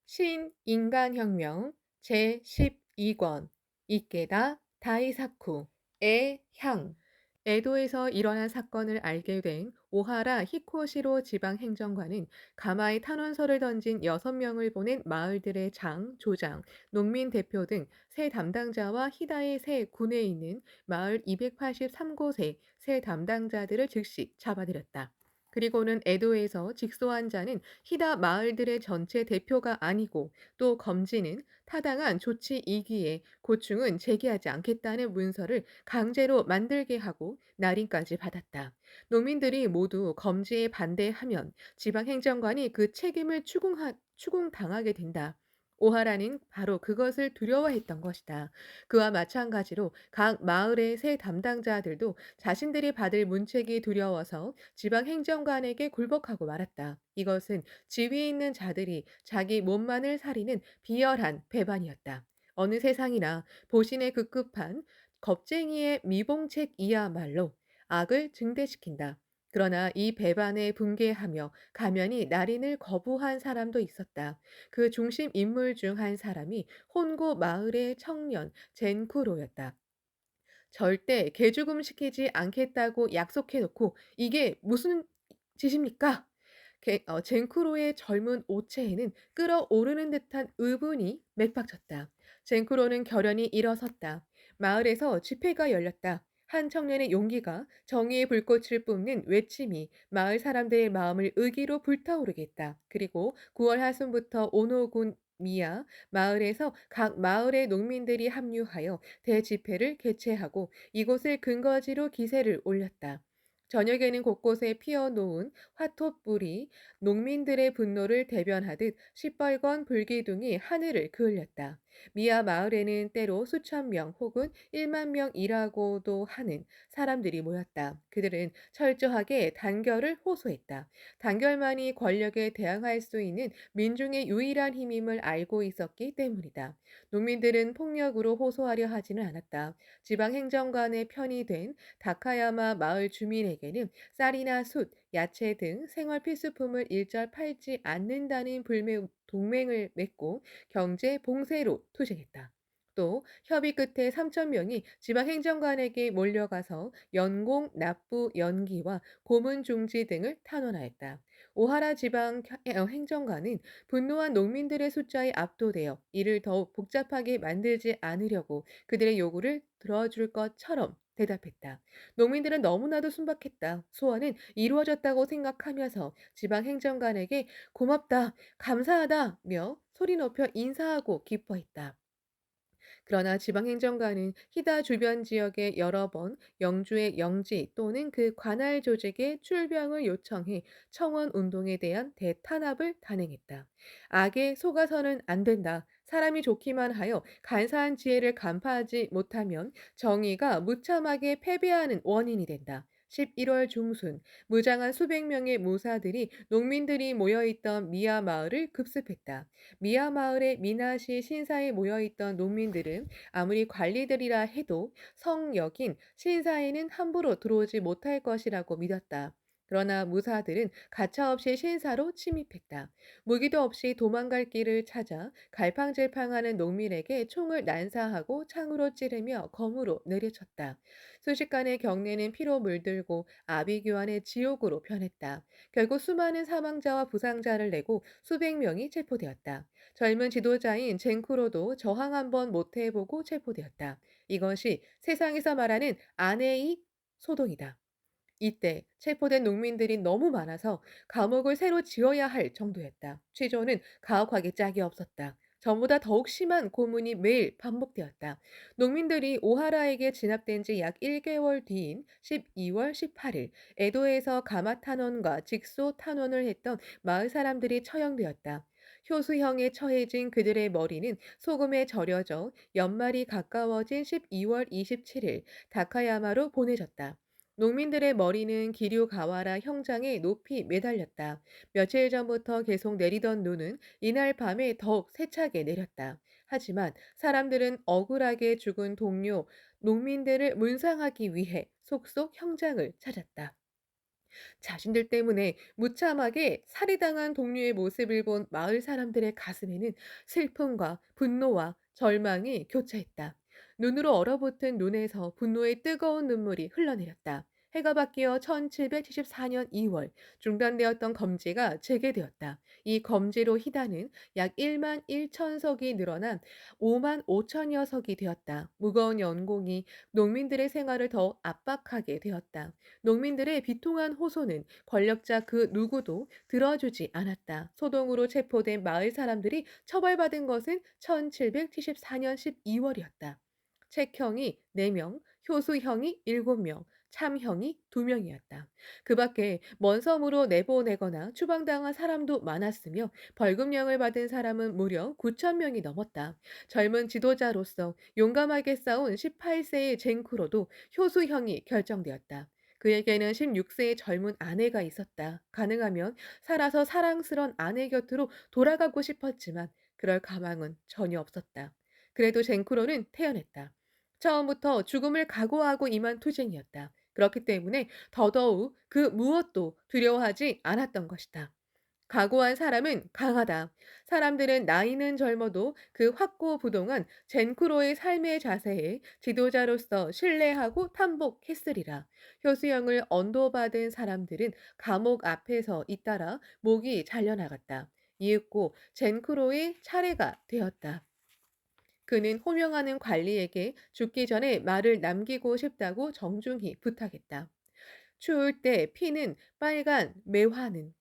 신인간혁명 제12권 이케다 다이사쿠의 향. 에도에서 일어난 사건을 알게 된 오하라 히코시로 지방행정관은 가마에 탄원서를 던진 6명을 보낸 마을들의 장, 조장, 농민 대표 등 세 담당자와 히다의 세 군에 있는 마을 283곳의 세 담당자들을 즉시 잡아들였다. 그리고는 에도에서 직소한 자는 히다 마을들의 전체 대표가 아니고 또 검진은 타당한 조치이기에 고충은 제기하지 않겠다는 문서를 강제로 만들게 하고 날인까지 받았다. 농민들이 모두 검지에 반대하면 지방행정관이 그 책임을 추궁당하게 된다. 오하라는 바로 그것을 두려워했던 것이다. 그와 마찬가지로 각 마을의 새 담당자들도 자신들이 받을 문책이 두려워서 지방행정관에게 굴복하고 말았다. 이것은 지위에 있는 자들이 자기 몸만을 사리는 비열한 배반이었다. 어느 세상이나 보신의 급급한 겁쟁이의 미봉책이야말로 악을 증대시킨다. 그러나 이 배반에 붕괴하며 가면이 날인을 거부한 사람도 있었다. 그 중심 인물 중 한 사람이 혼고 마을의 청년 젠쿠로였다. 절대 개죽음시키지 않겠다고 약속해놓고 이게 무슨 짓입니까? 젠쿠로의 젊은 오체에는 끓어오르는 듯한 의분이 맥박쳤다. 젠쿠로는 결연히 일어섰다. 마을에서 집회가 열렸다. 한 청년의 용기가 정의의 불꽃을 뿜는 외침이 마을 사람들의 마음을 의기로 불타오르게 했다. 그리고 9월 하순부터 오노군 미야 마을에서 각 마을의 농민들이 합류하여 대집회를 개최하고 이곳을 근거지로 기세를 올렸다. 저녁에는 곳곳에 피어놓은 화톳불이 농민들의 분노를 대변하듯 시뻘건 불기둥이 하늘을 그을렸다. 미아 마을에는 때로 수천 명 혹은 1만 명이라고도 하는 사람들이 모였다. 그들은 철저하게 단결을 호소했다. 단결만이 권력에 대항할 수 있는 민중의 유일한 힘임을 알고 있었기 때문이다. 농민들은 폭력으로 호소하려 하지는 않았다. 지방행정관의 편이 된 다카야마 마을 주민에게는 쌀이나 숯, 야채 등 생활 필수품을 일절 팔지 않는다는 동맹을 맺고 경제 봉쇄로 투쟁했다. 또 협의 끝에 3천 명이 지방행정관에게 몰려가서 연공 납부 연기와 고문 중지 등을 탄원하였다. 오하라 지방 행정관은 분노한 농민들의 숫자에 압도되어 이를 더욱 복잡하게 만들지 않으려고 그들의 요구를 들어줄 것처럼 대답했다. 농민들은 너무나도 순박했다. 소원은 이루어졌다고 생각하면서 지방행정관에게 고맙다, 감사하다며 소리 높여 인사하고 기뻐했다. 그러나 지방행정관은 히다 주변 지역에 여러 번 영주의 영지 또는 그 관할 조직에 출병을 요청해 청원 운동에 대한 대탄압을 단행했다. 악에 속아서는 안 된다. 사람이 좋기만 하여 간사한 지혜를 간파하지 못하면 정의가 무참하게 패배하는 원인이 된다. 11월 중순 무장한 수백 명의 무사들이 농민들이 모여있던 미아 마을을 급습했다. 미아 마을의 미나시 신사에 모여있던 농민들은 아무리 관리들이라 해도 성역인 신사에는 함부로 들어오지 못할 것이라고 믿었다. 그러나 무사들은 가차없이 신사로 침입했다. 무기도 없이 도망갈 길을 찾아 갈팡질팡하는 농민에게 총을 난사하고 창으로 찌르며 검으로 내리쳤다. 순식간에 경내는 피로 물들고 아비규환의 지옥으로 변했다. 결국 수많은 사망자와 부상자를 내고 수백 명이 체포되었다. 젊은 지도자인 젠쿠로도 저항 한번 못 해보고 체포되었다. 이것이 세상에서 말하는 아내의 소동이다. 이때 체포된 농민들이 너무 많아서 감옥을 새로 지어야 할 정도였다. 취조는 가혹하게 짝이 없었다. 전보다 더욱 심한 고문이 매일 반복되었다. 농민들이 오하라에게 진압된 지 약 1개월 뒤인 12월 18일, 에도에서 가마 탄원과 직소 탄원을 했던 마을 사람들이 처형되었다. 효수형에 처해진 그들의 머리는 소금에 절여져 연말이 가까워진 12월 27일 다카야마로 보내졌다. 농민들의 머리는 기류가와라 형장에 높이 매달렸다. 며칠 전부터 계속 내리던 눈은 이날 밤에 더욱 세차게 내렸다. 하지만 사람들은 억울하게 죽은 동료 농민들을 문상하기 위해 속속 형장을 찾았다. 자신들 때문에 무참하게 살해당한 동료의 모습을 본 마을 사람들의 가슴에는 슬픔과 분노와 절망이 교차했다. 눈으로 얼어붙은 눈에서 분노의 뜨거운 눈물이 흘러내렸다. 해가 바뀌어 1774년 2월 중단되었던 검지가 재개되었다. 이 검지로 희단은 약 1만 1천 석이 늘어난 5만 5천여 석이 되었다. 무거운 연공이 농민들의 생활을 더 압박하게 되었다. 농민들의 비통한 호소는 권력자 그 누구도 들어주지 않았다. 소동으로 체포된 마을 사람들이 처벌받은 것은 1774년 12월이었다. 책형이 4명, 효수형이 7명, 참형이 2명이었다. 그 밖에 먼섬으로 내보내거나 추방당한 사람도 많았으며 벌금형을 받은 사람은 무려 9천 명이 넘었다. 젊은 지도자로서 용감하게 싸운 18세의 젠쿠로도 효수형이 결정되었다. 그에게는 16세의 젊은 아내가 있었다. 가능하면 살아서 사랑스런 아내 곁으로 돌아가고 싶었지만 그럴 가망은 전혀 없었다. 그래도 젠쿠로는 태어났다. 처음부터 죽음을 각오하고 임한 투쟁이었다. 그렇기 때문에 더더욱 그 무엇도 두려워하지 않았던 것이다. 각오한 사람은 강하다. 사람들은 나이는 젊어도 그 확고부동한 젠쿠로의 삶의 자세에 지도자로서 신뢰하고 탐복했으리라. 효수형을 언도받은 사람들은 감옥 앞에서 잇따라 목이 잘려나갔다. 이윽고 젠쿠로의 차례가 되었다. 그는 호명하는 관리에게 죽기 전에 말을 남기고 싶다고 정중히 부탁했다. 추울 때 피는 빨간 매화는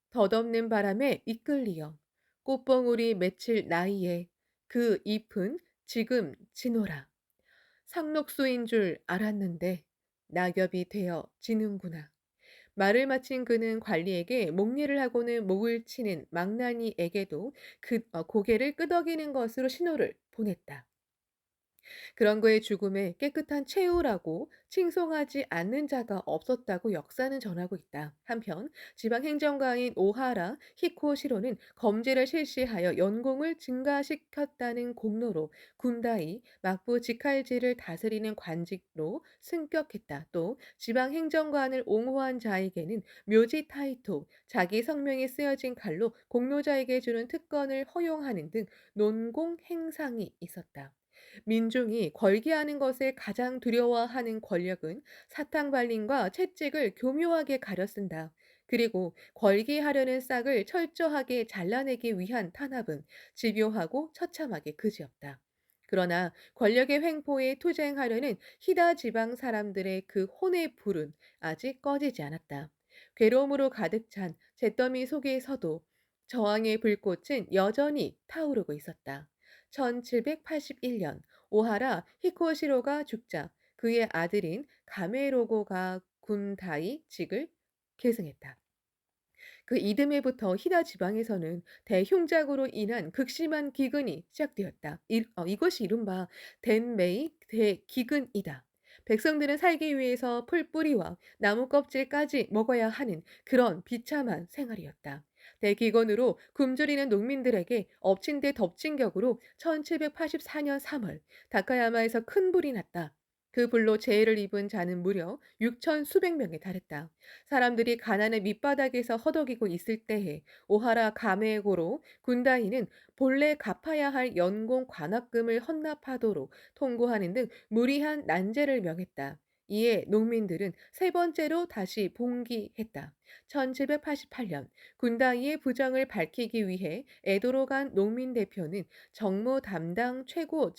덧없는 바람에 이끌리어 꽃봉우리 맺힐 나이에 그 잎은 지금 지노라. 상록수인 줄 알았는데 낙엽이 되어 지는구나. 말을 마친 그는 관리에게 목례를 하고는 목을 치는 망나니에게도 고개를 끄덕이는 것으로 신호를 보냈다. 그런 그의 죽음에 깨끗한 최후라고 칭송하지 않는 자가 없었다고 역사는 전하고 있다. 한편 지방 행정가인 오하라 히코시로는 검제를 실시하여 연공을 증가시켰다는 공로로 군다이 막부 직할지를 다스리는 관직로 승격했다. 또 지방 행정관을 옹호한 자에게는 묘지 타이토, 자기 성명이 쓰여진 칼로 공로자에게 주는 특권을 허용하는 등 논공 행상이 있었다. 민중이 걸기하는 것을 가장 두려워하는 권력은 사탕발림과 채찍을 교묘하게 가려쓴다. 그리고 걸기하려는 싹을 철저하게 잘라내기 위한 탄압은 집요하고 처참하게 그지없다. 그러나 권력의 횡포에 투쟁하려는 히다 지방 사람들의 그 혼의 불은 아직 꺼지지 않았다. 괴로움으로 가득 찬 잿더미 속에서도 저항의 불꽃은 여전히 타오르고 있었다. 1781년 오하라 히코시로가 죽자 그의 아들인 가메로고가 군다이 직을 계승했다. 그 이듬해부터 히다 지방에서는 대흉작으로 인한 극심한 기근이 시작되었다. 이것이 이른바 덴메이 대기근이다. 백성들은 살기 위해서 풀뿌리와 나무 껍질까지 먹어야 하는 그런 비참한 생활이었다. 대기근으로 굶주리는 농민들에게 엎친 데 덮친 격으로 1784년 3월 다카야마에서 큰 불이 났다. 그 불로 재해를 입은 자는 무려 6천 수백 명에 달했다. 사람들이 가난의 밑바닥에서 허덕이고 있을 때에 오하라 가메고로 군다이는 본래 갚아야 할 연공 관합금을 헌납하도록 통고하는 등 무리한 난제를 명했다. 이에 농민들은 세 번째로 다시 봉기했다. 1788년 군다이의 부정을 밝히기 위해 에도로 간 농민 대표는 정무 담당 최고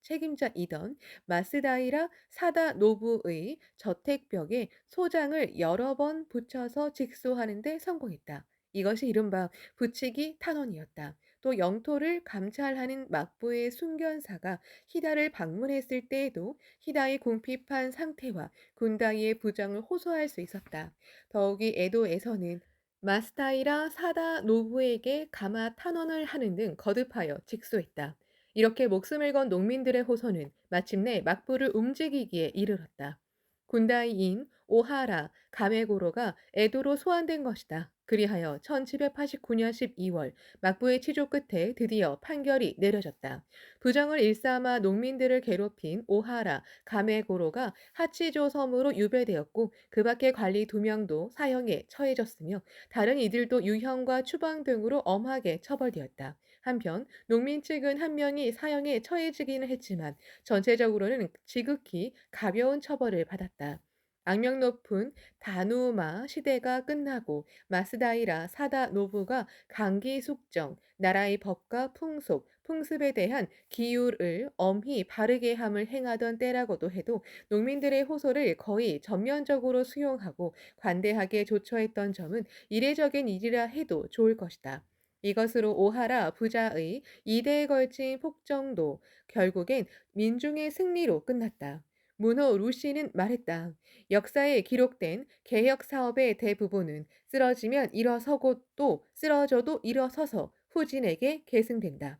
책임자이던 마스다이라 사다 노부의 저택벽에 소장을 여러 번 붙여서 직소하는 데 성공했다. 이것이 이른바 붙이기 탄원이었다. 또 영토를 감찰하는 막부의 순견사가 히다를 방문했을 때에도 히다의 궁핍한 상태와 군다이의 부정을 호소할 수 있었다. 더욱이 에도에서는 마스타이라 사다 노부에게 가마 탄원을 하는 등 거듭하여 직소했다. 이렇게 목숨을 건 농민들의 호소는 마침내 막부를 움직이기에 이르렀다. 군다이인 오하라 가메고로가 에도로 소환된 것이다. 그리하여 1789년 12월 막부의 치조 끝에 드디어 판결이 내려졌다. 부정을 일삼아 농민들을 괴롭힌 오하라 가메고로가 하치조 섬으로 유배되었고 그 밖의 관리 2명도 사형에 처해졌으며 다른 이들도 유형과 추방 등으로 엄하게 처벌되었다. 한편 농민 측은 1명이 사형에 처해지기는 했지만 전체적으로는 지극히 가벼운 처벌을 받았다. 악명 높은 다누마 시대가 끝나고 마스다이라 사다 노부가 강기 숙정, 나라의 법과 풍속, 풍습에 대한 기율을 엄히 바르게 함을 행하던 때라고도 해도 농민들의 호소를 거의 전면적으로 수용하고 관대하게 조처했던 점은 이례적인 일이라 해도 좋을 것이다. 이것으로 오하라 부자의 2대에 걸친 폭정도 결국엔 민중의 승리로 끝났다. 문호 루시는 말했다. 역사에 기록된 개혁 사업의 대부분은 쓰러지면 일어서고 또 쓰러져도 일어서서 후진에게 계승된다.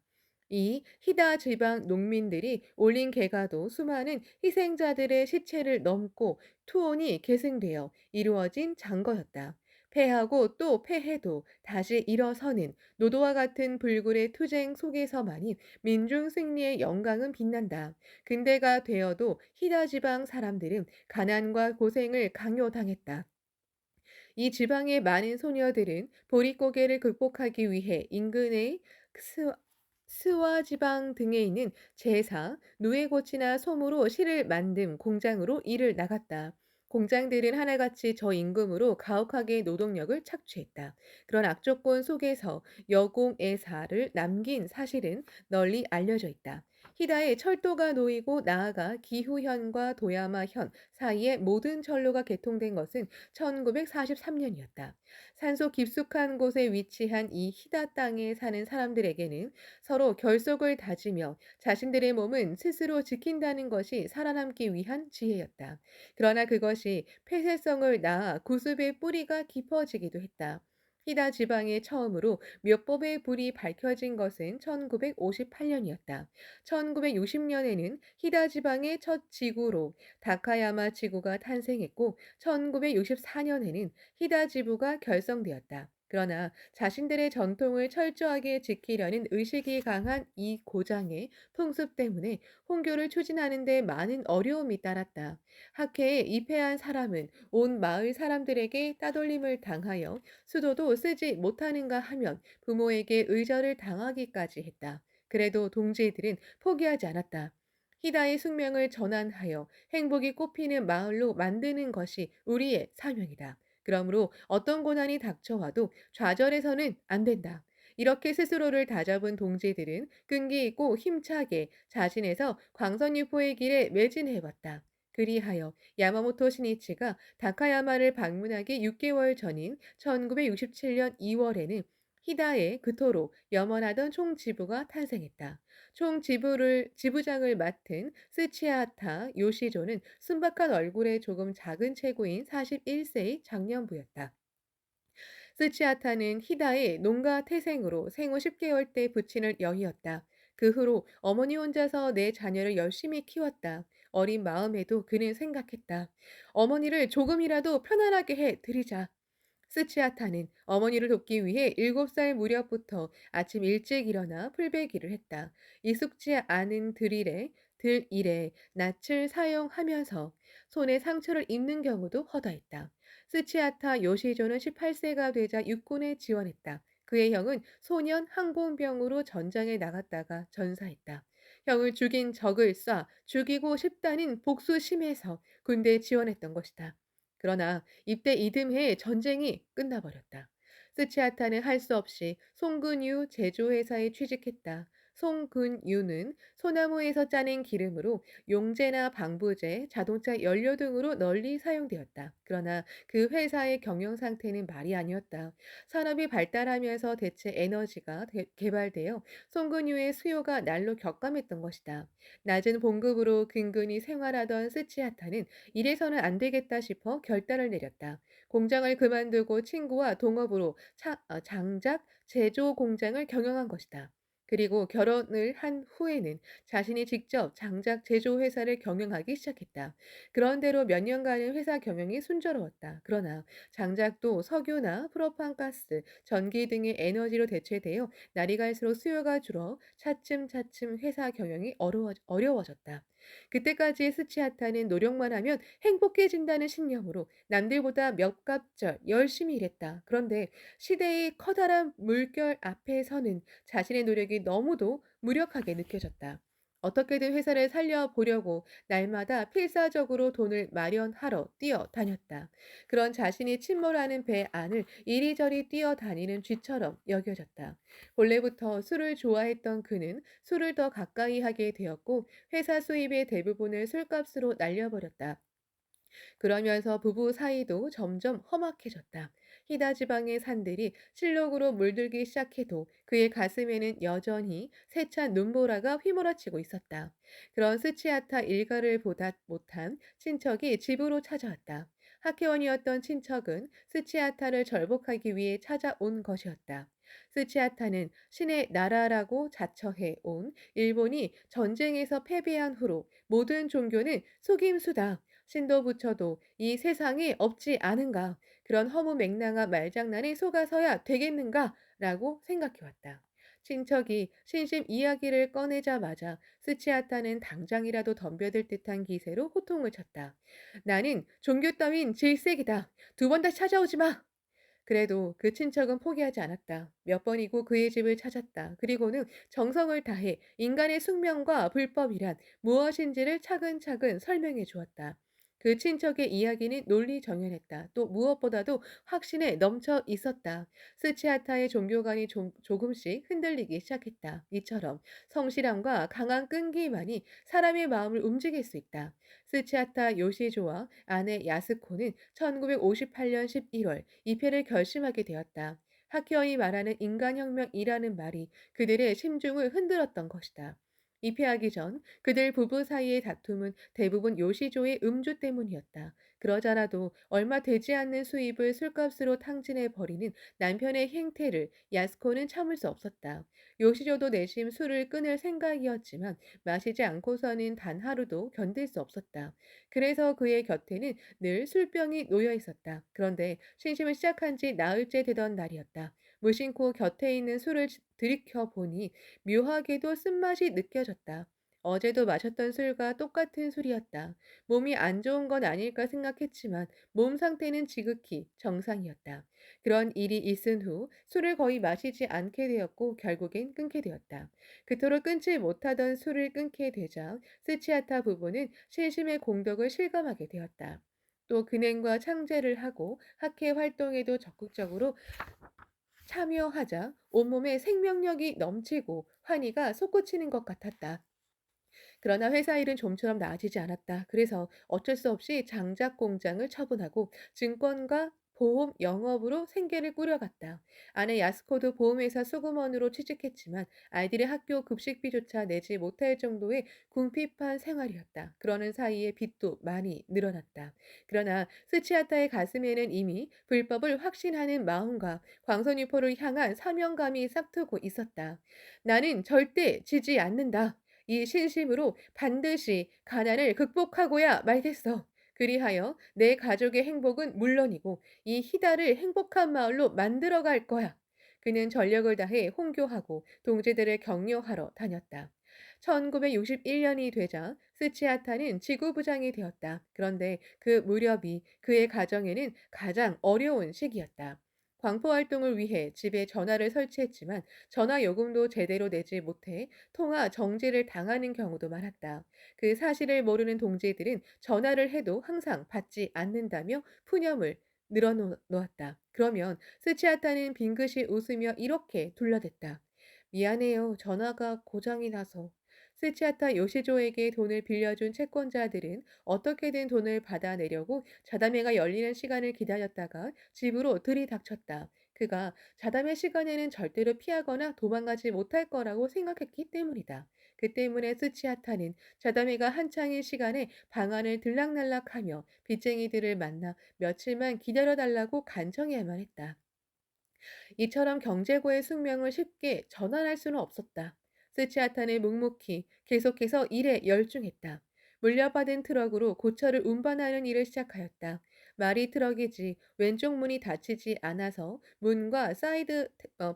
이 히다 지방 농민들이 올린 개가도 수많은 희생자들의 시체를 넘고 투혼이 계승되어 이루어진 장거였다. 패하고 또 패해도 다시 일어서는 노도와 같은 불굴의 투쟁 속에서만이 민중 승리의 영광은 빛난다. 근대가 되어도 히다 지방 사람들은 가난과 고생을 강요당했다. 이 지방의 많은 소녀들은 보릿고개를 극복하기 위해 인근의 스, 스와 지방 등에 있는 제사, 누에고치나 솜으로 실을 만듦 공장으로 일을 나갔다. 공장들은 하나같이 저 임금으로 가혹하게 노동력을 착취했다. 그런 악조건 속에서 여공애사를 남긴 사실은 널리 알려져 있다. 히다에 철도가 놓이고 나아가 기후현과 도야마현 사이에 모든 철로가 개통된 것은 1943년이었다. 산속 깊숙한 곳에 위치한 이 히다 땅에 사는 사람들에게는 서로 결속을 다지며 자신들의 몸은 스스로 지킨다는 것이 살아남기 위한 지혜였다. 그러나 그것이 폐쇄성을 낳아 구습의 뿌리가 깊어지기도 했다. 히다 지방에 처음으로 묘법의 불이 밝혀진 것은 1958년이었다. 1960년에는 히다 지방의 첫 지구로 다카야마 지구가 탄생했고 1964년에는 히다 지부가 결성되었다. 그러나 자신들의 전통을 철저하게 지키려는 의식이 강한 이 고장의 풍습 때문에 혼교를 추진하는 데 많은 어려움이 따랐다. 학회에 입회한 사람은 온 마을 사람들에게 따돌림을 당하여 수도도 쓰지 못하는가 하면 부모에게 의절을 당하기까지 했다. 그래도 동지들은 포기하지 않았다. 히다의 숙명을 전환하여 행복이 꽃피는 마을로 만드는 것이 우리의 사명이다. 그러므로 어떤 고난이 닥쳐와도 좌절해서는 안 된다. 이렇게 스스로를 다잡은 동지들은 끈기 있고 힘차게 자신에서 광선유포의 길에 매진해왔다. 그리하여 야마모토 신이치가 다카야마를 방문하기 6개월 전인 1967년 2월에는 히다의 그토로 염원하던 총지부가 탄생했다. 지부장을 맡은 스치하타 요시조는 순박한 얼굴에 조금 작은 체구인 41세의 장년부였다. 스치하타는 히다의 농가 태생으로 생후 10개월 때 부친을 여의었다. 그 후로 어머니 혼자서 내 자녀를 열심히 키웠다. 어린 마음에도 그는 생각했다. 어머니를 조금이라도 편안하게 해 드리자. 스치아타는 어머니를 돕기 위해 7살 무렵부터 아침 일찍 일어나 풀베기를 했다. 익숙지 않은 들일에 낯을 사용하면서 손에 상처를 입는 경우도 허다했다. 스치아타 요시조는 18세가 되자 육군에 지원했다. 그의 형은 소년 항공병으로 전장에 나갔다가 전사했다. 형을 죽인 적을 쏴 죽이고 싶다는 복수심에서 군대에 지원했던 것이다. 그러나 입대 이듬해에 전쟁이 끝나버렸다. 스치아타는 할 수 없이 송근유 제조회사에 취직했다. 송근유는 소나무에서 짜낸 기름으로 용제나 방부제, 자동차 연료 등으로 널리 사용되었다. 그러나 그 회사의 경영 상태는 말이 아니었다. 산업이 발달하면서 대체 에너지가 개발되어 송근유의 수요가 날로 격감했던 것이다. 낮은 봉급으로 근근히 생활하던 스치아타는 이래서는 안 되겠다 싶어 결단을 내렸다. 공장을 그만두고 친구와 동업으로 장작 제조 공장을 경영한 것이다. 그리고 결혼을 한 후에는 자신이 직접 장작 제조 회사를 경영하기 시작했다. 그런대로 몇 년간은 회사 경영이 순조로웠다. 그러나 장작도 석유나 프로판가스, 전기 등의 에너지로 대체되어 날이 갈수록 수요가 줄어 차츰차츰 회사 경영이 어려워졌다. 그때까지 스치아타는 노력만 하면 행복해진다는 신념으로 남들보다 몇 갑절 열심히 일했다. 그런데 시대의 커다란 물결 앞에 서는 자신의 노력이 너무도 무력하게 느껴졌다. 어떻게든 회사를 살려보려고 날마다 필사적으로 돈을 마련하러 뛰어다녔다. 그런 자신이 침몰하는 배 안을 이리저리 뛰어다니는 쥐처럼 여겨졌다. 본래부터 술을 좋아했던 그는 술을 더 가까이 하게 되었고 회사 수입의 대부분을 술값으로 날려버렸다. 그러면서 부부 사이도 점점 험악해졌다. 히다 지방의 산들이 실록으로 물들기 시작해도 그의 가슴에는 여전히 세찬 눈보라가 휘몰아치고 있었다. 그런 스치아타 일가를 보다 못한 친척이 집으로 찾아왔다. 학회원이었던 친척은 스치아타를 절복하기 위해 찾아온 것이었다. 스치아타는 신의 나라라고 자처해 온 일본이 전쟁에서 패배한 후로 모든 종교는 속임수다. 신도 부처도 이 세상에 없지 않은가? 그런 허무맹랑한 말장난에 속아서야 되겠는가? 라고 생각해왔다. 친척이 신심 이야기를 꺼내자마자 스치아타는 당장이라도 덤벼들 듯한 기세로 호통을 쳤다. 나는 종교 따윈 질색이다. 두 번 다시 찾아오지 마. 그래도 그 친척은 포기하지 않았다. 몇 번이고 그의 집을 찾았다. 그리고는 정성을 다해 인간의 숙명과 불법이란 무엇인지를 차근차근 설명해 주었다. 그 친척의 이야기는 논리정연했다. 또 무엇보다도 확신에 넘쳐 있었다. 스치아타의 종교관이 조금씩 흔들리기 시작했다. 이처럼 성실함과 강한 끈기만이 사람의 마음을 움직일 수 있다. 스치아타 요시조와 아내 야스코는 1958년 11월 입회를 결심하게 되었다. 하키언이 말하는 인간혁명이라는 말이 그들의 심중을 흔들었던 것이다. 입회하기 전 그들 부부 사이의 다툼은 대부분 요시조의 음주 때문이었다. 그러자라도 얼마 되지 않는 수입을 술값으로 탕진해 버리는 남편의 행태를 야스코는 참을 수 없었다. 요시조도 내심 술을 끊을 생각이었지만 마시지 않고서는 단 하루도 견딜 수 없었다. 그래서 그의 곁에는 늘 술병이 놓여 있었다. 그런데 신심을 시작한 지 나흘째 되던 날이었다. 무심코 곁에 있는 술을 들이켜 보니 묘하게도 쓴맛이 느껴졌다. 어제도 마셨던 술과 똑같은 술이었다. 몸이 안 좋은 건 아닐까 생각했지만 몸 상태는 지극히 정상이었다. 그런 일이 있은 후 술을 거의 마시지 않게 되었고 결국엔 끊게 되었다. 그토록 끊지 못하던 술을 끊게 되자 스치아타 부부는 신심의 공덕을 실감하게 되었다. 또 근행과 창제를 하고 학회 활동에도 적극적으로 참여하자 온몸에 생명력이 넘치고 환희가 솟구치는 것 같았다. 그러나 회사 일은 좀처럼 나아지지 않았다. 그래서 어쩔 수 없이 장작 공장을 처분하고 증권과 보험 영업으로 생계를 꾸려갔다. 아내 야스코도 보험회사 수금원으로 취직했지만 아이들의 학교 급식비조차 내지 못할 정도의 궁핍한 생활이었다. 그러는 사이에 빚도 많이 늘어났다. 그러나 스치아타의 가슴에는 이미 불법을 확신하는 마음과 광선유포를 향한 사명감이 싹트고 있었다. 나는 절대 지지 않는다. 이 신심으로 반드시 가난을 극복하고야 말겠어. 그리하여 내 가족의 행복은 물론이고 이 희다를 행복한 마을로 만들어 갈 거야. 그는 전력을 다해 홍교하고 동지들을 격려하러 다녔다. 1961년이 되자 스치아타는 지구부장이 되었다. 그런데 그 무렵이 그의 가정에는 가장 어려운 시기였다. 광포 활동을 위해 집에 전화를 설치했지만 전화 요금도 제대로 내지 못해 통화 정지를 당하는 경우도 많았다. 그 사실을 모르는 동지들은 전화를 해도 항상 받지 않는다며 푸념을 늘어놓았다. 그러면 스치아타는 빙긋이 웃으며 이렇게 둘러댔다. 미안해요. 전화가 고장이 나서. 스치아타 요시조에게 돈을 빌려준 채권자들은 어떻게든 돈을 받아내려고 자담회가 열리는 시간을 기다렸다가 집으로 들이닥쳤다. 그가 자담회 시간에는 절대로 피하거나 도망가지 못할 거라고 생각했기 때문이다. 그 때문에 스치아타는 자담회가 한창인 시간에 방안을 들락날락하며 빚쟁이들을 만나 며칠만 기다려달라고 간청해야만 했다. 이처럼 경제고의 숙명을 쉽게 전환할 수는 없었다. 스치아타는 묵묵히 계속해서 일에 열중했다. 물려받은 트럭으로 고철을 운반하는 일을 시작하였다. 말이 트럭이지 왼쪽 문이 닫히지 않아서 문과 사이드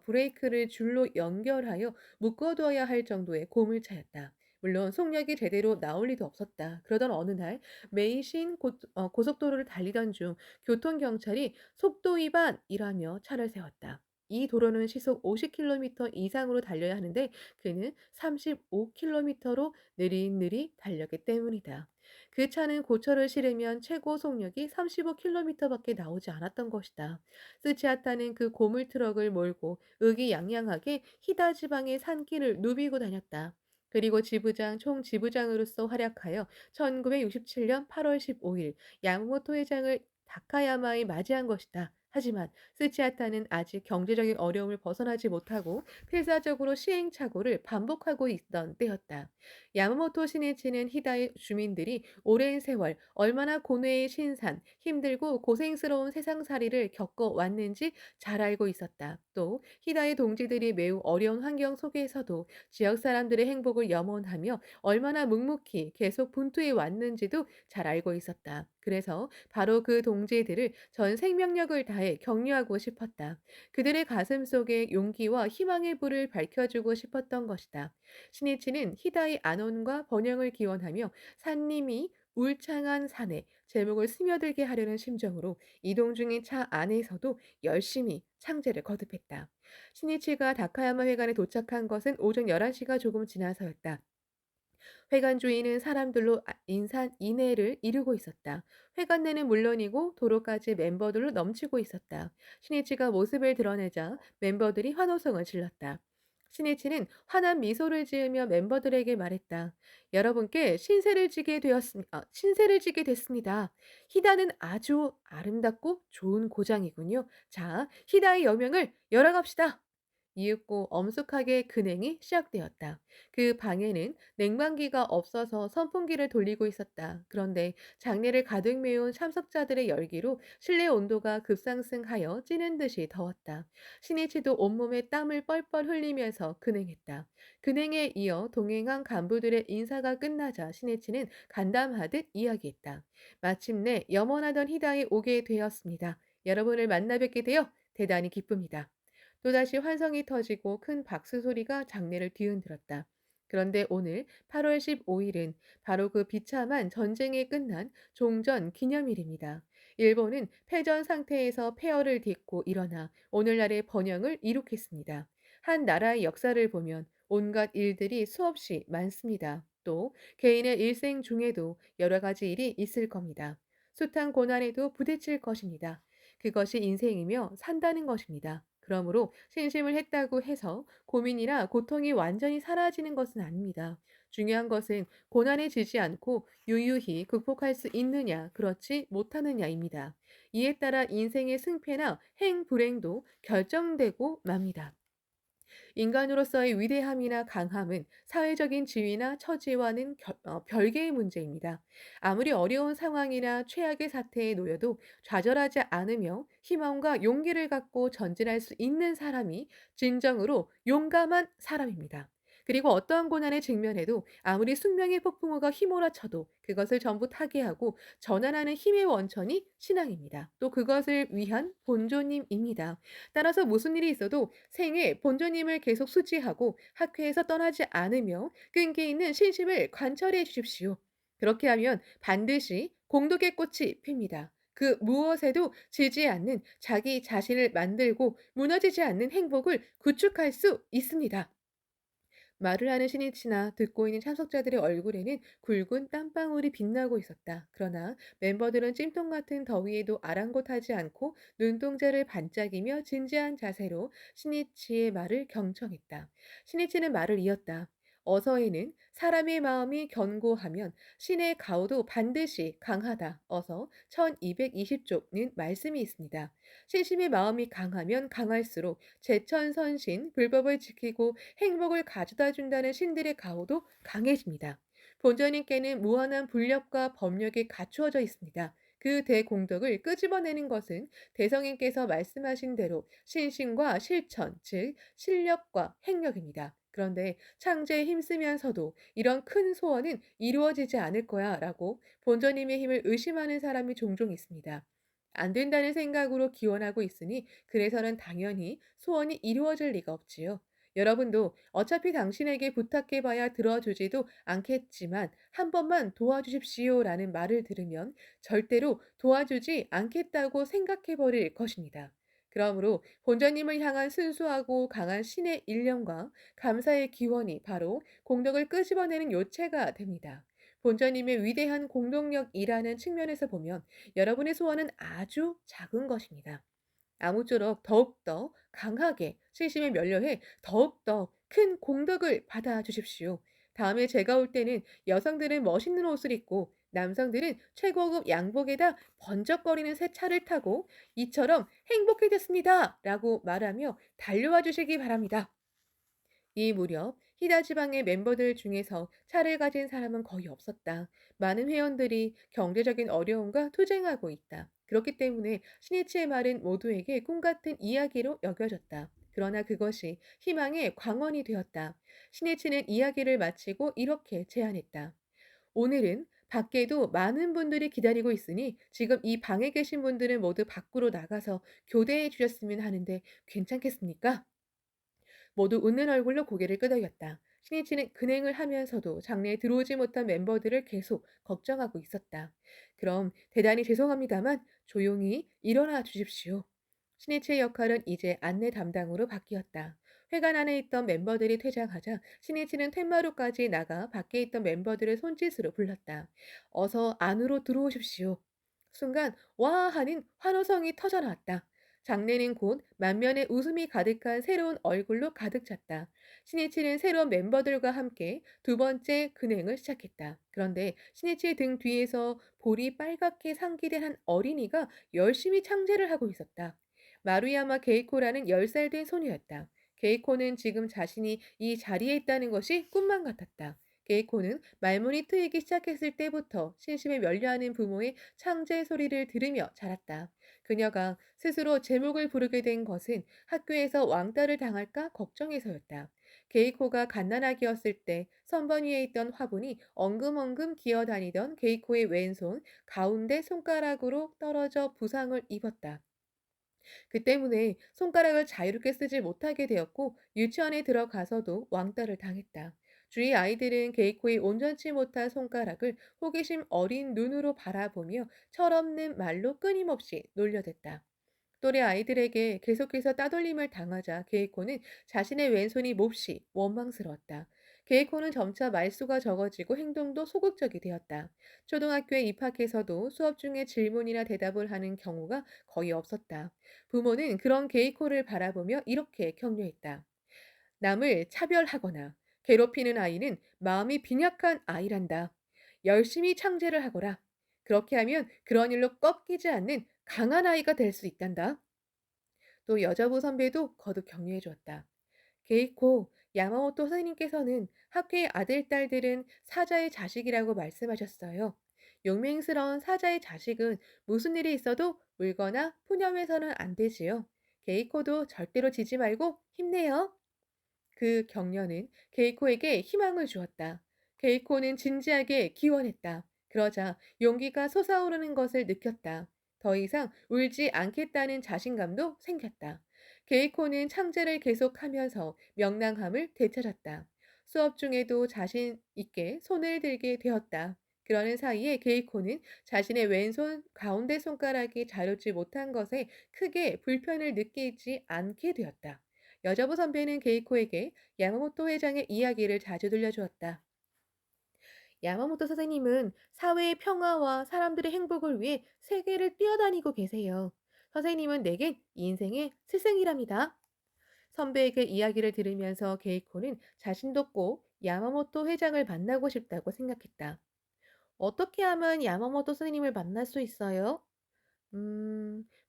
브레이크를 줄로 연결하여 묶어두어야 할 정도의 고물차였다. 물론 속력이 제대로 나올 리도 없었다. 그러던 어느 날 메이신 고속도로를 달리던 중 교통경찰이 속도 위반이라며 차를 세웠다. 이 도로는 시속 50km 이상으로 달려야 하는데 그는 35km로 느릿느릿 달렸기 때문이다. 그 차는 고철을 실으면 최고 속력이 35km밖에 나오지 않았던 것이다. 스치아타는 그 고물 트럭을 몰고 의기양양하게 히다 지방의 산길을 누비고 다녔다. 그리고 총지부장으로서 활약하여 1967년 8월 15일 야마모토 회장을 다카야마에 맞이한 것이다. 하지만 스치아타는 아직 경제적인 어려움을 벗어나지 못하고 필사적으로 시행착오를 반복하고 있던 때였다. 야마모토 시네치는 히다의 주민들이 오랜 세월 얼마나 고뇌의 신산, 힘들고 고생스러운 세상살이를 겪어왔는지 잘 알고 있었다. 또 히다의 동지들이 매우 어려운 환경 속에서도 지역 사람들의 행복을 염원하며 얼마나 묵묵히 계속 분투해 왔는지도 잘 알고 있었다. 그래서 바로 그 동지들을 전 생명력을 다해 격려하고 싶었다. 그들의 가슴 속에 용기와 희망의 불을 밝혀주고 싶었던 것이다. 신이치는 히다의 안원과 번영을 기원하며 산림이 울창한 산에 제목을 스며들게 하려는 심정으로 이동 중인 차 안에서도 열심히 창제를 거듭했다. 신이치가 다카야마 회관에 도착한 것은 오전 11시가 조금 지나서였다. 회관 주인은 사람들로 인산인해를 이루고 있었다. 회관 내는 물론이고 도로까지 멤버들로 넘치고 있었다. 신이치가 모습을 드러내자 멤버들이 환호성을 질렀다. 신이치는 환한 미소를 지으며 멤버들에게 말했다. 여러분께 신세를 지게 됐습니다. 히다는 아주 아름답고 좋은 고장이군요. 자, 히다의 여명을 열어갑시다. 이윽고 엄숙하게 근행이 시작되었다. 그 방에는 냉방기가 없어서 선풍기를 돌리고 있었다. 그런데 장례를 가득 메운 참석자들의 열기로 실내 온도가 급상승하여 찌는 듯이 더웠다. 신이치도 온몸에 땀을 뻘뻘 흘리면서 근행했다. 근행에 이어 동행한 간부들의 인사가 끝나자 신이치는 간담하듯 이야기했다. 마침내 염원하던 희당이 오게 되었습니다. 여러분을 만나 뵙게 되어 대단히 기쁩니다. 또다시 환성이 터지고 큰 박수 소리가 장내를 뒤흔들었다. 그런데 오늘 8월 15일은 바로 그 비참한 전쟁이 끝난 종전 기념일입니다. 일본은 패전 상태에서 폐허를 딛고 일어나 오늘날의 번영을 이룩했습니다. 한 나라의 역사를 보면 온갖 일들이 수없이 많습니다. 또 개인의 일생 중에도 여러 가지 일이 있을 겁니다. 숱한 고난에도 부딪힐 것입니다. 그것이 인생이며 산다는 것입니다. 그러므로 신심을 했다고 해서 고민이나 고통이 완전히 사라지는 것은 아닙니다. 중요한 것은 고난에 지지 않고 유유히 극복할 수 있느냐, 그렇지 못하느냐입니다. 이에 따라 인생의 승패나 행불행도 결정되고 맙니다. 인간으로서의 위대함이나 강함은 사회적인 지위나 처지와는 별개의 문제입니다. 아무리 어려운 상황이나 최악의 사태에 놓여도 좌절하지 않으며 희망과 용기를 갖고 전진할 수 있는 사람이 진정으로 용감한 사람입니다. 그리고 어떠한 고난에 직면해도 아무리 숙명의 폭풍우가 휘몰아쳐도 그것을 전부 타개하고 전환하는 힘의 원천이 신앙입니다. 또 그것을 위한 본조님입니다. 따라서 무슨 일이 있어도 생애 본조님을 계속 수지하고 학회에서 떠나지 않으며 끈기 있는 신심을 관철해 주십시오. 그렇게 하면 반드시 공덕의 꽃이 핍니다. 그 무엇에도 지지 않는 자기 자신을 만들고 무너지지 않는 행복을 구축할 수 있습니다. 말을 하는 신이치나 듣고 있는 참석자들의 얼굴에는 굵은 땀방울이 빛나고 있었다. 그러나 멤버들은 찜통 같은 더위에도 아랑곳하지 않고 눈동자를 반짝이며 진지한 자세로 신이치의 말을 경청했다. 신이치는 말을 이었다. 어서에는 사람의 마음이 견고하면 신의 가호도 반드시 강하다. 어서 1220쪽는 말씀이 있습니다. 신심의 마음이 강하면 강할수록 제천선신, 불법을 지키고 행복을 가져다 준다는 신들의 가호도 강해집니다. 본전님께는 무한한 불력과 법력이 갖추어져 있습니다. 그 대공덕을 끄집어내는 것은 대성인께서 말씀하신 대로 신심과 실천, 즉 실력과 행력입니다. 그런데 창제에 힘쓰면서도 이런 큰 소원은 이루어지지 않을 거야 라고 본전님의 힘을 의심하는 사람이 종종 있습니다. 안 된다는 생각으로 기원하고 있으니 그래서는 당연히 소원이 이루어질 리가 없지요. 여러분도 어차피 당신에게 부탁해봐야 들어주지도 않겠지만 한 번만 도와주십시오라는 말을 들으면 절대로 도와주지 않겠다고 생각해버릴 것입니다. 그러므로 본전님을 향한 순수하고 강한 신의 일념과 감사의 기원이 바로 공덕을 끄집어내는 요체가 됩니다. 본전님의 위대한 공동력이라는 측면에서 보면 여러분의 소원은 아주 작은 것입니다. 아무쪼록 더욱더 강하게 신심에 면려해 더욱더 큰 공덕을 받아 주십시오. 다음에 제가 올 때는 여성들은 멋있는 옷을 입고 남성들은 최고급 양복에다 번쩍거리는 새 차를 타고 이처럼 행복해졌습니다. 라고 말하며 달려와 주시기 바랍니다. 이 무렵 히다 지방의 멤버들 중에서 차를 가진 사람은 거의 없었다. 많은 회원들이 경제적인 어려움과 투쟁하고 있다. 그렇기 때문에 시니치의 말은 모두에게 꿈 같은 이야기로 여겨졌다. 그러나 그것이 희망의 광원이 되었다. 시니치는 이야기를 마치고 이렇게 제안했다. 오늘은 밖에도 많은 분들이 기다리고 있으니 지금 이 방에 계신 분들은 모두 밖으로 나가서 교대해 주셨으면 하는데 괜찮겠습니까? 모두 웃는 얼굴로 고개를 끄덕였다. 신이치는 근행을 하면서도 장내에 들어오지 못한 멤버들을 계속 걱정하고 있었다. 그럼 대단히 죄송합니다만 조용히 일어나 주십시오. 신이치의 역할은 이제 안내 담당으로 바뀌었다. 회관 안에 있던 멤버들이 퇴장하자 신이치는 텐마루까지 나가 밖에 있던 멤버들을 손짓으로 불렀다. 어서 안으로 들어오십시오. 순간 와 하는 환호성이 터져나왔다. 장내는 곧 만면에 웃음이 가득한 새로운 얼굴로 가득 찼다. 신이치는 새로운 멤버들과 함께 두 번째 근행을 시작했다. 그런데 신이치의 등 뒤에서 볼이 빨갛게 상기된 한 어린이가 열심히 창제를 하고 있었다. 마루야마 게이코라는 10살 된 소녀였다. 게이코는 지금 자신이 이 자리에 있다는 것이 꿈만 같았다. 게이코는 말문이 트이기 시작했을 때부터 신심에 면려하는 부모의 창제 소리를 들으며 자랐다. 그녀가 스스로 제목을 부르게 된 것은 학교에서 왕따를 당할까 걱정해서였다. 게이코가 갓난아기였을 때 선반 위에 있던 화분이 엉금엉금 기어다니던 게이코의 왼손 가운데 손가락으로 떨어져 부상을 입었다. 그 때문에 손가락을 자유롭게 쓰지 못하게 되었고 유치원에 들어가서도 왕따를 당했다. 주위 아이들은 게이코의 온전치 못한 손가락을 호기심 어린 눈으로 바라보며 철없는 말로 끊임없이 놀려댔다. 또래 아이들에게 계속해서 따돌림을 당하자 게이코는 자신의 왼손이 몹시 원망스러웠다. 게이코는 점차 말수가 적어지고 행동도 소극적이 되었다. 초등학교에 입학해서도 수업 중에 질문이나 대답을 하는 경우가 거의 없었다. 부모는 그런 게이코를 바라보며 이렇게 격려했다. 남을 차별하거나 괴롭히는 아이는 마음이 빈약한 아이란다. 열심히 창제를 하거라. 그렇게 하면 그런 일로 꺾이지 않는 강한 아이가 될 수 있단다. 또 여자부 선배도 거듭 격려해 주었다. 게이코 야마모토 선생님께서는 학교의 아들, 딸들은 사자의 자식이라고 말씀하셨어요. 용맹스러운 사자의 자식은 무슨 일이 있어도 울거나 푸념해서는 안 되지요. 게이코도 절대로 지지 말고 힘내요. 그 격려는 게이코에게 희망을 주었다. 게이코는 진지하게 기원했다. 그러자 용기가 솟아오르는 것을 느꼈다. 더 이상 울지 않겠다는 자신감도 생겼다. 게이코는 창제를 계속하면서 명랑함을 되찾았다. 수업 중에도 자신 있게 손을 들게 되었다. 그러는 사이에 게이코는 자신의 왼손 가운데 손가락이 자유지 못한 것에 크게 불편을 느끼지 않게 되었다. 여자부 선배는 게이코에게 야마모토 회장의 이야기를 자주 들려주었다. 야마모토 선생님은 사회의 평화와 사람들의 행복을 위해 세계를 뛰어다니고 계세요. 선생님은 내겐 인생의 스승이랍니다. 선배에게 이야기를 들으면서 게이코는 자신도 꼭 야마모토 회장을 만나고 싶다고 생각했다. 어떻게 하면 야마모토 선생님을 만날 수 있어요?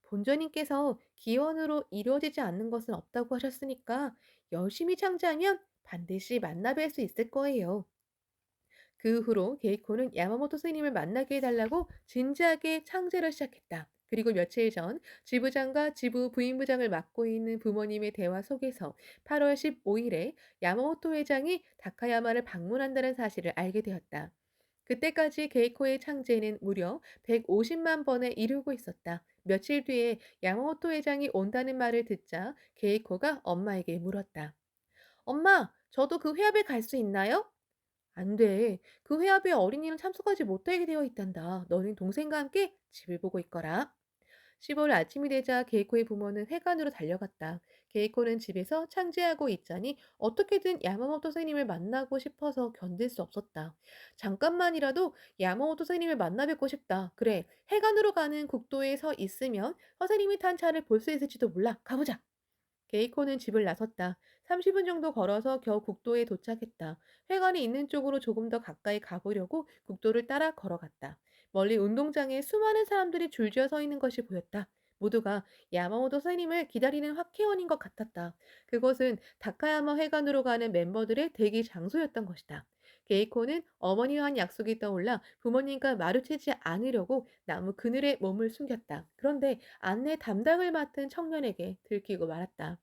본전님께서 기원으로 이루어지지 않는 것은 없다고 하셨으니까 열심히 창제하면 반드시 만나 뵐 수 있을 거예요. 그 후로 게이코는 야마모토 스님을 만나게 해달라고 진지하게 창제를 시작했다. 그리고 며칠 전 지부장과 지부 부임부장을 맡고 있는 부모님의 대화 속에서 8월 15일에 야마모토 회장이 다카야마를 방문한다는 사실을 알게 되었다. 그때까지 게이코의 창제는 무려 150만 번에 이르고 있었다. 며칠 뒤에 야마모토 회장이 온다는 말을 듣자 게이코가 엄마에게 물었다. 엄마, 저도 그 회합에 갈 수 있나요? 안 돼. 그 회합에 어린이는 참석하지 못하게 되어 있단다. 너는 동생과 함께 집을 보고 있거라. 15일 아침이 되자 게이코의 부모는 회관으로 달려갔다. 게이코는 집에서 창제하고 있자니 어떻게든 야마모토 선생님을 만나고 싶어서 견딜 수 없었다. 잠깐만이라도 야마모토 선생님을 만나 뵙고 싶다. 그래, 회관으로 가는 국도에 서 있으면 선생님이 탄 차를 볼 수 있을지도 몰라. 가보자. 게이코는 집을 나섰다. 30분 정도 걸어서 겨우 국도에 도착했다. 회관이 있는 쪽으로 조금 더 가까이 가보려고 국도를 따라 걸어갔다. 멀리 운동장에 수많은 사람들이 줄지어 서 있는 것이 보였다. 모두가 야마모토 선생님을 기다리는 학회원인 것 같았다. 그곳은 다카야마 회관으로 가는 멤버들의 대기 장소였던 것이다. 게이코는 어머니와 한 약속이 떠올라 부모님과 마주치지 않으려고 나무 그늘에 몸을 숨겼다. 그런데 안내 담당을 맡은 청년에게 들키고 말았다.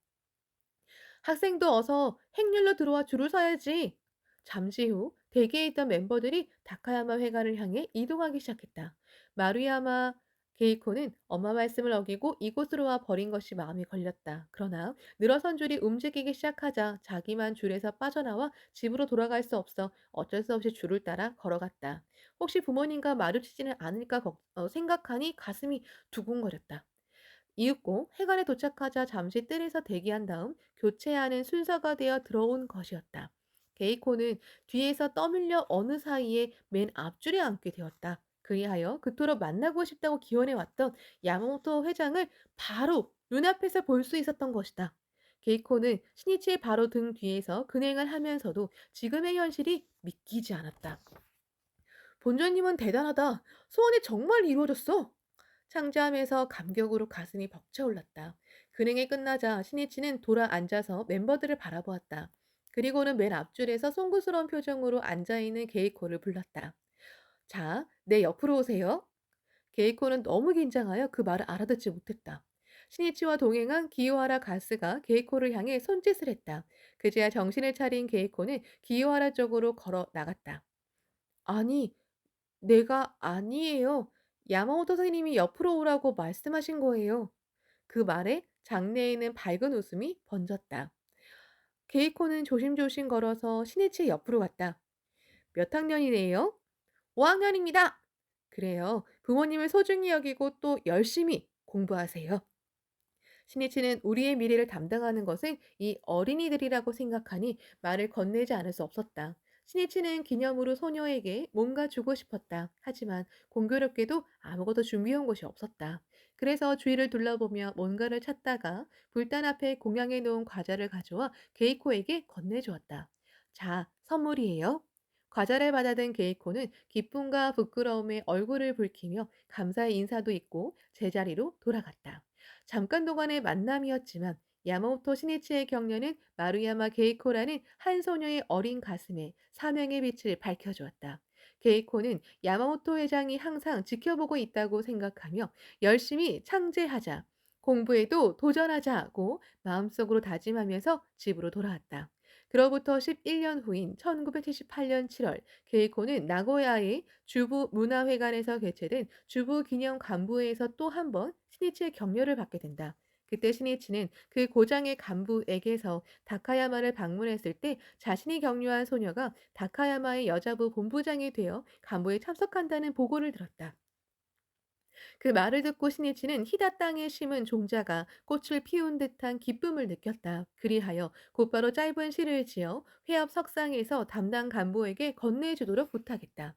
학생도 어서 행렬로 들어와 줄을 서야지. 잠시 후 대기에 있던 멤버들이 다카야마 회관을 향해 이동하기 시작했다. 마루야마 게이코는 엄마 말씀을 어기고 이곳으로 와 버린 것이 마음에 걸렸다. 그러나 늘어선 줄이 움직이기 시작하자 자기만 줄에서 빠져나와 집으로 돌아갈 수 없어 어쩔 수 없이 줄을 따라 걸어갔다. 혹시 부모님과 마주치지는 않을까 생각하니 가슴이 두근거렸다. 이윽고 해관에 도착하자 잠시 뜰에서 대기한 다음 교체하는 순서가 되어 들어온 것이었다. 게이코는 뒤에서 떠밀려 어느 사이에 맨 앞줄에 앉게 되었다. 그리하여 그토록 만나고 싶다고 기원해왔던 야마모토 회장을 바로 눈앞에서 볼 수 있었던 것이다. 게이코는 신이치의 바로 등 뒤에서 근행을 하면서도 지금의 현실이 믿기지 않았다. 본주님은 대단하다. 소원이 정말 이루어졌어. 창조하면서 감격으로 가슴이 벅차올랐다. 근행이 끝나자 신이치는 돌아 앉아서 멤버들을 바라보았다. 그리고는 맨 앞줄에서 송구스러운 표정으로 앉아있는 게이코를 불렀다. 자, 내 옆으로 오세요. 게이코는 너무 긴장하여 그 말을 알아듣지 못했다. 신이치와 동행한 기요하라 가스가 게이코를 향해 손짓을 했다. 그제야 정신을 차린 게이코는 기요하라 쪽으로 걸어 나갔다. 아니, 내가 아니에요. 야마모토 선생님이 옆으로 오라고 말씀하신 거예요. 그 말에 장내에는 밝은 웃음이 번졌다. 게이코는 조심조심 걸어서 신이치 옆으로 갔다. 몇 학년이래요? 5학년입니다. 그래요. 부모님을 소중히 여기고 또 열심히 공부하세요. 신이치는 우리의 미래를 담당하는 것은 이 어린이들이라고 생각하니 말을 건네지 않을 수 없었다. 신이치는 기념으로 소녀에게 뭔가 주고 싶었다. 하지만 공교롭게도 아무것도 준비해온 것이 없었다. 그래서 주위를 둘러보며 뭔가를 찾다가 불단 앞에 공양해 놓은 과자를 가져와 게이코에게 건네주었다. 자, 선물이에요. 과자를 받아든 게이코는 기쁨과 부끄러움에 얼굴을 붉히며 감사의 인사도 있고 제자리로 돌아갔다. 잠깐 동안의 만남이었지만 야마모토 시니치의 격려는 마루야마 게이코라는 한 소녀의 어린 가슴에 사명의 빛을 밝혀주었다. 게이코는 야마모토 회장이 항상 지켜보고 있다고 생각하며 열심히 창제하자, 공부에도 도전하자고 마음속으로 다짐하면서 집으로 돌아왔다. 그로부터 11년 후인 1978년 7월, 게이코는 나고야의 주부 문화회관에서 개최된 주부 기념 간부회에서 또 한 번 신이치의 격려를 받게 된다. 그때 신이치는 그 고장의 간부에게서 다카야마를 방문했을 때 자신이 격려한 소녀가 다카야마의 여자부 본부장이 되어 간부에 참석한다는 보고를 들었다. 그 말을 듣고 신이치는 히다 땅에 심은 종자가 꽃을 피운 듯한 기쁨을 느꼈다. 그리하여 곧바로 짧은 시를 지어 회합 석상에서 담당 간부에게 건네주도록 부탁했다.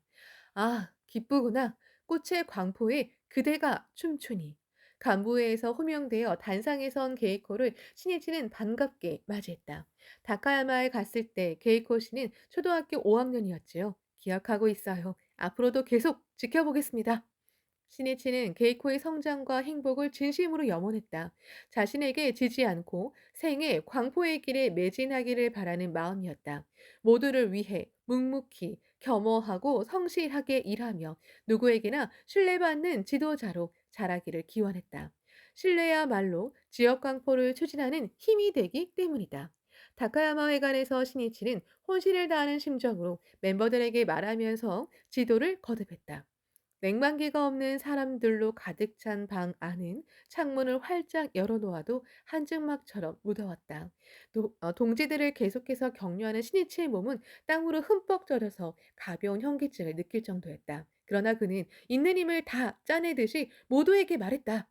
아, 기쁘구나. 꽃의 광포에 그대가 춤추니. 간부회에서 호명되어 단상에 선 게이코를 신이치는 반갑게 맞이했다. 다카야마에 갔을 때 게이코 씨는 초등학교 5학년이었지요. 기억하고 있어요. 앞으로도 계속 지켜보겠습니다. 시니치는 게이코의 성장과 행복을 진심으로 염원했다. 자신에게 지지 않고 생애 광포의 길에 매진하기를 바라는 마음이었다. 모두를 위해 묵묵히 겸허하고 성실하게 일하며 누구에게나 신뢰받는 지도자로 자라기를 기원했다. 신뢰야말로 지역 광포를 추진하는 힘이 되기 때문이다. 다카야마 회관에서 시니치는 혼신을 다하는 심정으로 멤버들에게 말하면서 지도를 거듭했다. 냉방기가 없는 사람들로 가득 찬 방 안은 창문을 활짝 열어놓아도 한증막처럼 무더웠다. 동지들을 계속해서 격려하는 신이치의 몸은 땀으로 흠뻑 절여서 가벼운 현기증을 느낄 정도였다. 그러나 그는 있는 힘을 다 짜내듯이 모두에게 말했다.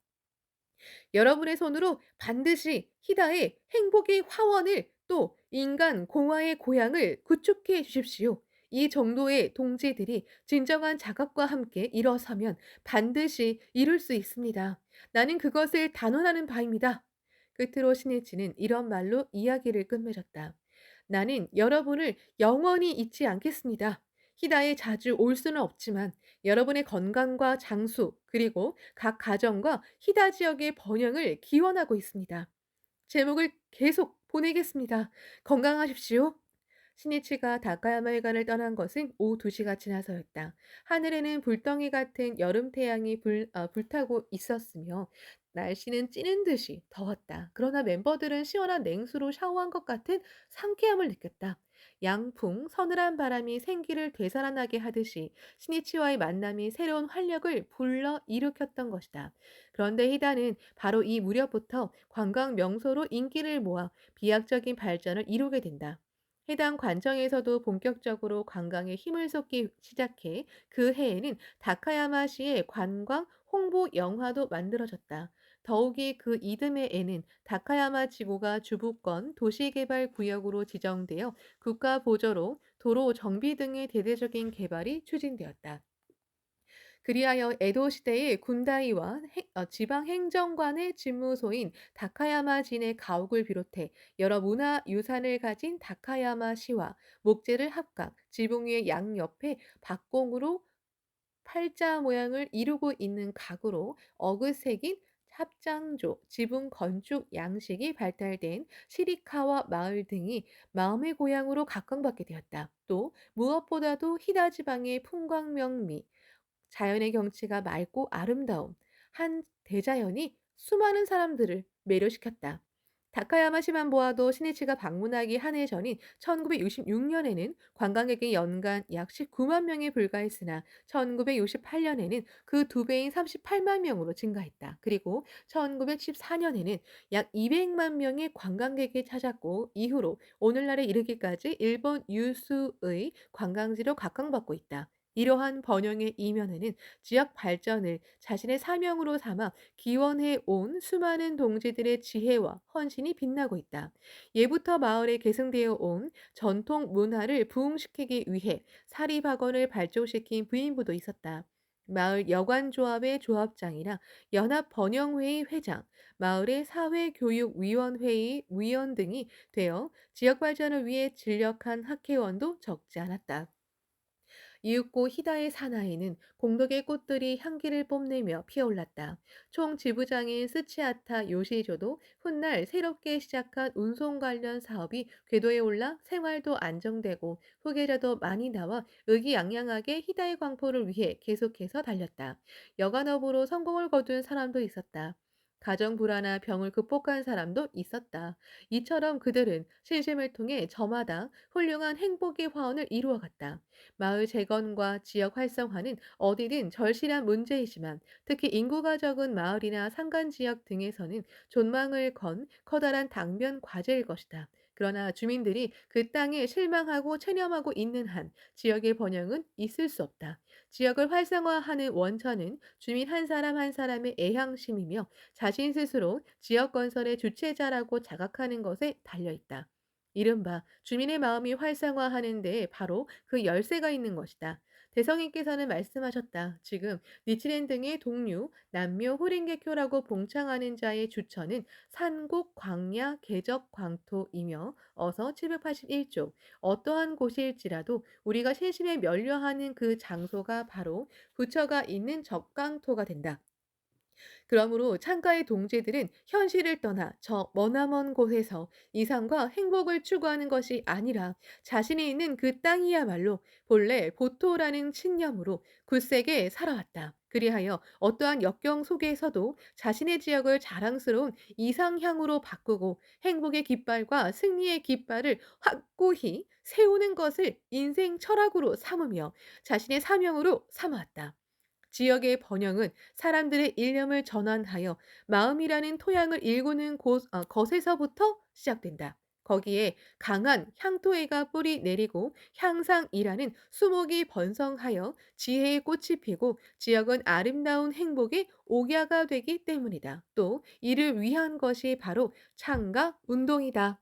여러분의 손으로 반드시 히다의 행복의 화원을 또 인간 공화의 고향을 구축해 주십시오. 이 정도의 동지들이 진정한 자각과 함께 일어서면 반드시 이룰 수 있습니다. 나는 그것을 단언하는 바입니다. 끝으로 신이치는 이런 말로 이야기를 끝맺었다. 나는 여러분을 영원히 잊지 않겠습니다. 히다에 자주 올 수는 없지만 여러분의 건강과 장수, 그리고 각 가정과 히다 지역의 번영을 기원하고 있습니다. 제목을 계속 보내겠습니다. 건강하십시오. 신이치가 다카야마 회관을 떠난 것은 오후 2시가 지나서였다. 하늘에는 불덩이 같은 여름 태양이 불타고 있었으며 날씨는 찌는 듯이 더웠다. 그러나 멤버들은 시원한 냉수로 샤워한 것 같은 상쾌함을 느꼈다. 양풍, 서늘한 바람이 생기를 되살아나게 하듯이 신이치와의 만남이 새로운 활력을 불러 일으켰던 것이다. 그런데 히다는 바로 이 무렵부터 관광 명소로 인기를 모아 비약적인 발전을 이루게 된다. 해당 관청에서도 본격적으로 관광에 힘을 쏟기 시작해 그 해에는 다카야마시의 관광 홍보 영화도 만들어졌다. 더욱이 그 이듬해에는 다카야마 지구가 주부권 도시개발 구역으로 지정되어 국가 보조로 도로 정비 등의 대대적인 개발이 추진되었다. 그리하여 에도 시대의 군다이와 지방 행정관의 집무소인 다카야마진의 가옥을 비롯해 여러 문화유산을 가진 다카야마시와 목재를 합각 지붕 위의 양옆에 박공으로 팔자 모양을 이루고 있는 가구로 어긋새긴 합장조, 지붕 건축 양식이 발달된 시리카와 마을 등이 마음의 고향으로 각광받게 되었다. 또 무엇보다도 히다 지방의 풍광명미, 자연의 경치가 맑고 아름다움, 한 대자연이 수많은 사람들을 매료시켰다. 다카야마시만 보아도 시니치가 방문하기 한 해 전인 1966년에는 관광객이 연간 약 19만 명에 불과했으나 1968년에는 그 두 배인 38만 명으로 증가했다. 그리고 1914년에는 약 200만 명의 관광객이 찾았고 이후로 오늘날에 이르기까지 일본 유수의 관광지로 각광받고 있다. 이러한 번영의 이면에는 지역 발전을 자신의 사명으로 삼아 기원해 온 수많은 동지들의 지혜와 헌신이 빛나고 있다. 예부터 마을에 계승되어 온 전통 문화를 부흥시키기 위해 사립학원을 발족시킨 부인부도 있었다. 마을 여관조합의 조합장이나 연합번영회의 회장, 마을의 사회교육위원회의 위원 등이 되어 지역 발전을 위해 진력한 학회원도 적지 않았다. 이윽고 히다의 사나이는 공덕의 꽃들이 향기를 뽐내며 피어올랐다. 총 지부장인 스치아타 요시조도 훗날 새롭게 시작한 운송 관련 사업이 궤도에 올라 생활도 안정되고 후계자도 많이 나와 의기양양하게 히다의 광포를 위해 계속해서 달렸다. 여간업으로 성공을 거둔 사람도 있었다. 가정 불화나 병을 극복한 사람도 있었다. 이처럼 그들은 신심을 통해 저마다 훌륭한 행복의 화원을 이루어갔다. 마을 재건과 지역 활성화는 어디든 절실한 문제이지만 특히 인구가 적은 마을이나 산간 지역 등에서는 존망을 건 커다란 당면 과제일 것이다. 그러나 주민들이 그 땅에 실망하고 체념하고 있는 한 지역의 번영은 있을 수 없다. 지역을 활성화하는 원천은 주민 한 사람 한 사람의 애향심이며 자신 스스로 지역 건설의 주체자라고 자각하는 것에 달려 있다. 이른바 주민의 마음이 활성화하는 데 바로 그 열쇠가 있는 것이다. 대성인께서는 말씀하셨다. 지금 니치렌 등의 동류, 남묘, 호랭개교라고 봉창하는 자의 주처는 산곡, 광야, 개적, 광토이며 어서 781쪽. 어떠한 곳일지라도 우리가 신심에 멸려하는 그 장소가 바로 부처가 있는 적강토가 된다. 그러므로 창가의 동지들은 현실을 떠나 저 머나먼 곳에서 이상과 행복을 추구하는 것이 아니라 자신이 있는 그 땅이야말로 본래 보토라는 신념으로 굳세게 살아왔다. 그리하여 어떠한 역경 속에서도 자신의 지역을 자랑스러운 이상향으로 바꾸고 행복의 깃발과 승리의 깃발을 확고히 세우는 것을 인생 철학으로 삼으며 자신의 사명으로 삼아왔다. 지역의 번영은 사람들의 일념을 전환하여 마음이라는 토양을 일구는 것에서부터 시작된다. 거기에 강한 향토애가 뿌리 내리고 향상이라는 수목이 번성하여 지혜의 꽃이 피고 지역은 아름다운 행복의 옥야가 되기 때문이다. 또 이를 위한 것이 바로 창가 운동이다.